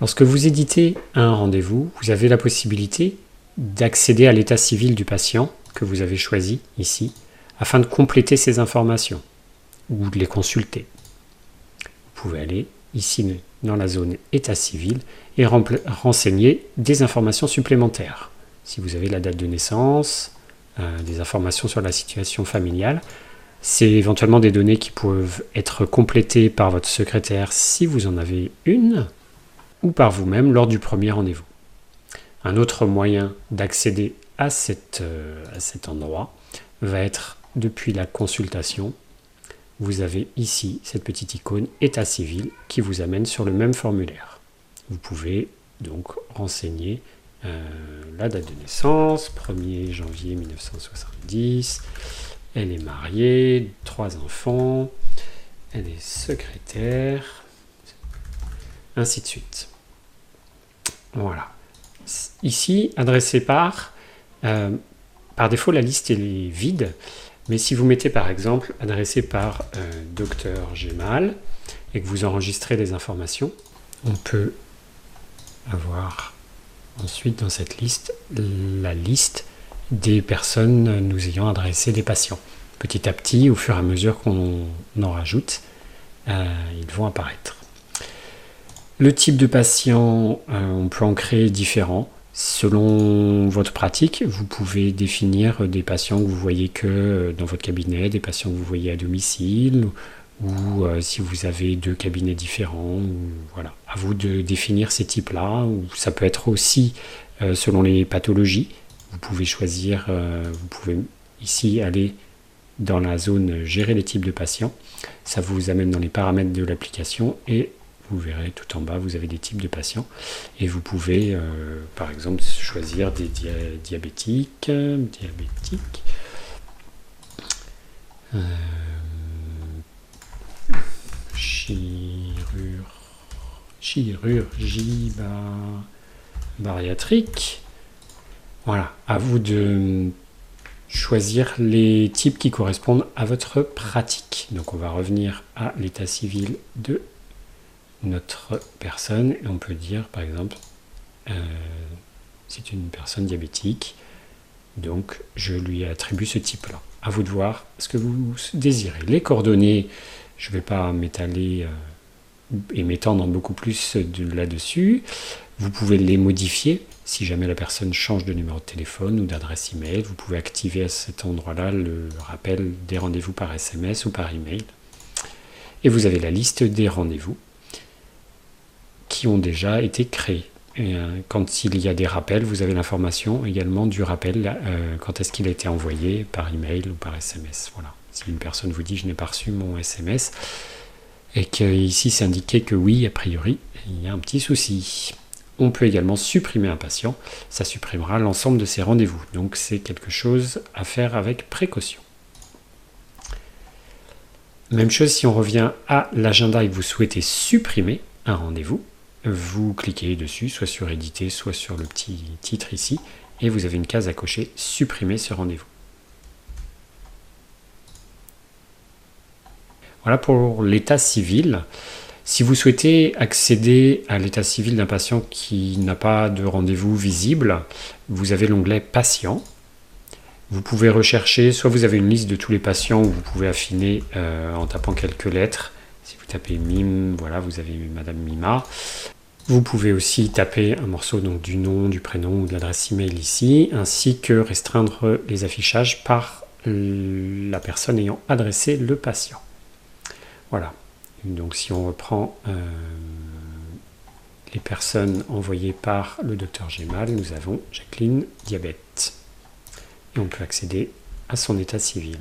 Lorsque vous éditez un rendez-vous, vous avez la possibilité d'accéder à l'état civil du patient que vous avez choisi ici, afin de compléter ces informations ou de les consulter. Vous pouvez aller ici dans la zone état civil et renseigner des informations supplémentaires. Si vous avez la date de naissance, des informations sur la situation familiale, c'est éventuellement des données qui peuvent être complétées par votre secrétaire si vous en avez une, ou par vous-même lors du premier rendez-vous. Un autre moyen d'accéder à cet endroit va être depuis la consultation. Vous avez ici cette petite icône état civil qui vous amène sur le même formulaire. Vous pouvez donc renseigner la date de naissance, 1er janvier 1970, elle est mariée, 3 enfants, elle est secrétaire, ainsi de suite. Voilà. Ici, adressé par défaut, la liste est vide, mais si vous mettez par exemple adressé par Dr Gemal et que vous enregistrez les informations, on peut avoir ensuite dans cette liste la liste des personnes nous ayant adressé des patients. Petit à petit, au fur et à mesure qu'on en rajoute, ils vont apparaître. Le type de patient, on peut en créer différents. Selon votre pratique, vous pouvez définir des patients que vous voyez que dans votre cabinet, des patients que vous voyez à domicile, ou si vous avez 2 cabinets différents. Voilà. À vous de définir ces types-là. Ou ça peut être aussi selon les pathologies. Vous pouvez choisir, vous pouvez ici aller dans la zone gérer les types de patients. Ça vous amène dans les paramètres de l'application et vous verrez tout en bas, vous avez des types de patients. Et vous pouvez, par exemple, choisir des diabétiques, chirurgie bariatrique. Voilà, à vous de choisir les types qui correspondent à votre pratique. Donc on va revenir à l'état civil de notre personne et on peut dire par exemple c'est une personne diabétique, donc je lui attribue ce type là. À vous de voir ce que vous désirez. Les coordonnées, je ne vais pas m'étaler et m'étendre beaucoup plus là-dessus. Vous pouvez les modifier si jamais la personne change de numéro de téléphone ou d'adresse email. Vous pouvez activer à cet endroit-là le rappel des rendez-vous par SMS ou par email. Et vous avez la liste des rendez-vous qui ont déjà été créés. Et, quand il y a des rappels, vous avez l'information également du rappel, quand est-ce qu'il a été envoyé par email ou par SMS. Voilà. Si une personne vous dit « je n'ai pas reçu mon SMS », et qu'ici c'est indiqué que oui, a priori, il y a un petit souci. On peut également supprimer un patient, ça supprimera l'ensemble de ses rendez-vous. Donc c'est quelque chose à faire avec précaution. Même chose si on revient à l'agenda et que vous souhaitez supprimer un rendez-vous, vous cliquez dessus, soit sur éditer, soit sur le petit titre ici, et vous avez une case à cocher, supprimer ce rendez-vous. Voilà pour l'état civil. Si vous souhaitez accéder à l'état civil d'un patient qui n'a pas de rendez-vous visible, vous avez l'onglet patient. Vous pouvez rechercher, soit vous avez une liste de tous les patients où vous pouvez affiner en tapant quelques lettres. Si vous tapez Mime, voilà, vous avez Madame Mima. Vous pouvez aussi taper un morceau donc, du nom, du prénom ou de l'adresse email ici, ainsi que restreindre les affichages par la personne ayant adressé le patient. Voilà. Donc si on reprend les personnes envoyées par le Dr Gemal, nous avons Jacqueline Diabète. Et on peut accéder à son état civil.